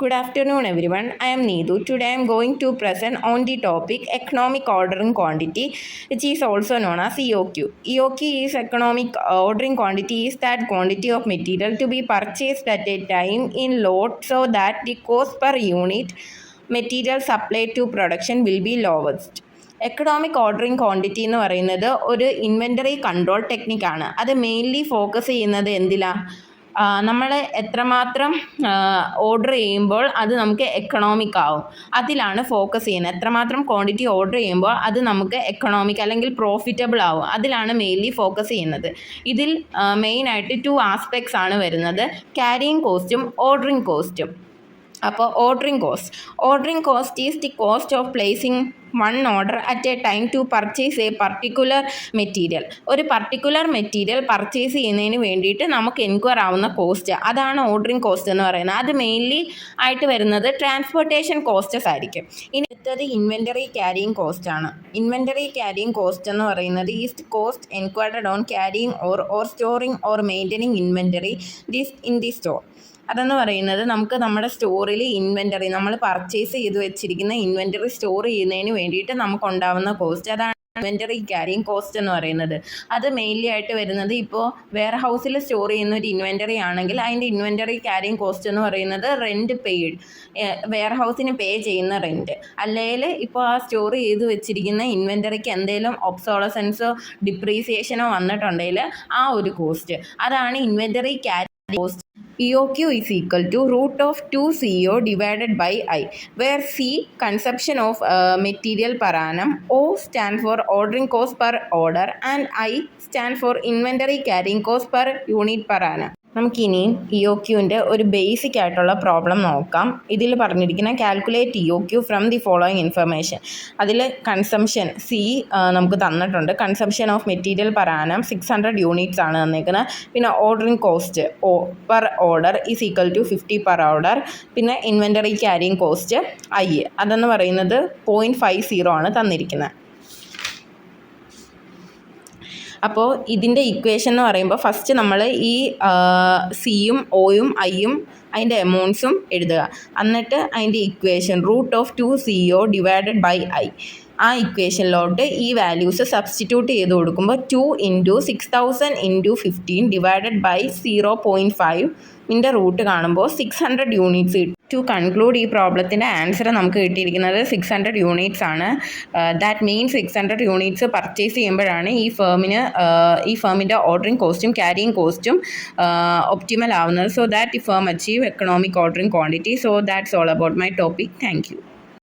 Good afternoon, everyone. I am Needu. Today I am going to present on the topic economic ordering quantity, which is also known as EOQ. EOQ is economic ordering quantity is that quantity of material to be purchased at a time in load so that the cost per unit material supplied to production will be lowest. Economic ordering quantity എന്ന് പറയുന്നത് ഒരു inventory control ടെക്നിക്കാണ്. അത് mainly focus ചെയ്യുന്നത് എന്തിലാണ്? നമ്മൾ എത്രമാത്രം order ചെയ്യുമ്പോൾ അത് നമുക്ക് എക്കണോമിക് ആവും, അതിലാണ് ഫോക്കസ് ചെയ്യുന്നത്. എത്രമാത്രം ക്വാണ്ടിറ്റി ഓർഡർ ചെയ്യുമ്പോൾ അത് നമുക്ക് എക്കണോമിക് അല്ലെങ്കിൽ പ്രോഫിറ്റബിൾ ആവും, അതിലാണ് മെയിൻലി ഫോക്കസ് ചെയ്യുന്നത്. ഇതിൽ മെയിനായിട്ട് 2 ആസ്പെക്ട്സ് ആണ് വരുന്നത്: ക്യാരിയിങ് കോസ്റ്റും ഓർഡറിങ് കോസ്റ്റും. അപ്പോൾ ordering cost is the cost of placing one order at a time to purchase a particular material. ഒരു പർട്ടിക്കുലർ മെറ്റീരിയൽ പർച്ചേസ് ചെയ്യുന്നതിന് വേണ്ടിയിട്ട് നമുക്ക് എൻക്വയർ ആവുന്ന കോസ്റ്റ്, അതാണ് ഓർഡറിങ് കോസ്റ്റ് എന്ന് പറയുന്നത്. അത് മെയിൻലി ആയിട്ട് വരുന്നത് ട്രാൻസ്പോർട്ടേഷൻ കോസ്റ്റസ് ആയിരിക്കും. ഇനി അടുത്തത് ഇൻവെൻ്ററി ക്യാരിയിങ് കോസ്റ്റ് ആണ്. ഇൻവെൻ്ററി ക്യാരിയിങ് കോസ്റ്റ് എന്ന് പറയുന്നത് is cost incurred on carrying or storing or maintaining inventory in the store. അതെന്ന് പറയുന്നത് നമുക്ക് നമ്മുടെ സ്റ്റോറിൽ ഇൻവെൻ്ററി, നമ്മൾ പർച്ചേസ് ചെയ്ത് വെച്ചിരിക്കുന്ന ഇൻവെൻ്ററി സ്റ്റോർ ചെയ്യുന്നതിന് വേണ്ടിയിട്ട് നമുക്കുണ്ടാവുന്ന കോസ്റ്റ്, അതാണ് ഇൻവെൻ്ററി ക്യാരിയിങ് കോസ്റ്റ് എന്ന് പറയുന്നത്. അത് മെയിൻലി ആയിട്ട് വരുന്നത്, ഇപ്പോൾ വെയർ ഹൗസിൽ സ്റ്റോർ ചെയ്യുന്ന ഒരു ഇൻവെൻ്ററി ആണെങ്കിൽ അതിൻ്റെ ഇൻവെൻ്ററി ക്യാരിയിങ് കോസ്റ്റ് എന്ന് പറയുന്നത് റെൻറ്റ് പെയ്ഡ്, വെയർ ഹൗസിന് പേ ചെയ്യുന്ന റെൻറ്റ്. അല്ലെങ്കിൽ ഇപ്പോൾ ആ സ്റ്റോർ ചെയ്ത് വെച്ചിരിക്കുന്ന ഇൻവെൻ്ററിക്ക് എന്തെങ്കിലും ഒബ്സോളസൻസോ ഡിപ്രീസിയേഷനോ വന്നിട്ടുണ്ടെങ്കിൽ ആ ഒരു കോസ്റ്റ്, അതാണ് inventory carrying cost. EOQ is equal to root of 2CO divided by I, where C consumption of material per annum, O stands for ordering cost per order, and I stands for inventory carrying cost per unit per annum. നമുക്കിനിയും EOQൻ്റെ ഒരു basic ആയിട്ടുള്ള problem നോക്കാം. ഇതിൽ പറഞ്ഞിരിക്കുന്ന calculate EOQ from the following information. അതിൽ consumption C നമുക്ക് തന്നിട്ടുണ്ട്. Consumption of material per annum 600 units ആണ് തന്നിരിക്കുന്നത്. പിന്നെ ordering cost per order is equal to 50 per order. പിന്നെ ഇൻവെൻ്ററി ക്യാരിയിങ് കോസ്റ്റ് I, അതെന്ന് പറയുന്നത് 0.50 ആണ് തന്നിരിക്കുന്നത്. അപ്പോൾ ഇതിൻ്റെ ഇക്വേഷൻ എന്ന് പറയുമ്പോൾ ഫസ്റ്റ് നമ്മൾ ഈ സിയും ഒയും ഐയും അതിൻ്റെ എമൗണ്ട്സും എഴുതുക. എന്നിട്ട് അതിൻ്റെ equation root of 2CO divided by I, ആ ഇക്വേഷനിലോട്ട് ഈ വാല്യൂസ് സബ്സ്റ്റിറ്റ്യൂട്ട് ചെയ്ത് കൊടുക്കുമ്പോൾ 2 × 6000 × 15 ഡിവൈഡഡ് ബൈ 0.5 ൻ്റെ റൂട്ട് കാണുമ്പോൾ 600 യൂണിറ്റ്സ് കിട്ടും. ടു കൺക്ലൂഡ്, ഈ പ്രോബ്ലത്തിൻ്റെ ആൻസർ നമുക്ക് കിട്ടിയിരിക്കുന്നത് 600 യൂണിറ്റ്സ് ആണ്. ദാറ്റ് മീൻസ് 600 യൂണിറ്റ്സ് പർച്ചേസ് ചെയ്യുമ്പോഴാണ് ഈ ഫേമിൻ്റെ ഓർഡറിങ് കോസ്റ്റും ക്യാരിയിങ് കോസ്റ്റും ഒപ്റ്റിമൽ ആവുന്നത്. സോ ദാറ്റ് ഈ firm achieve economic ordering quantity. So that's all about my topic. Thank you.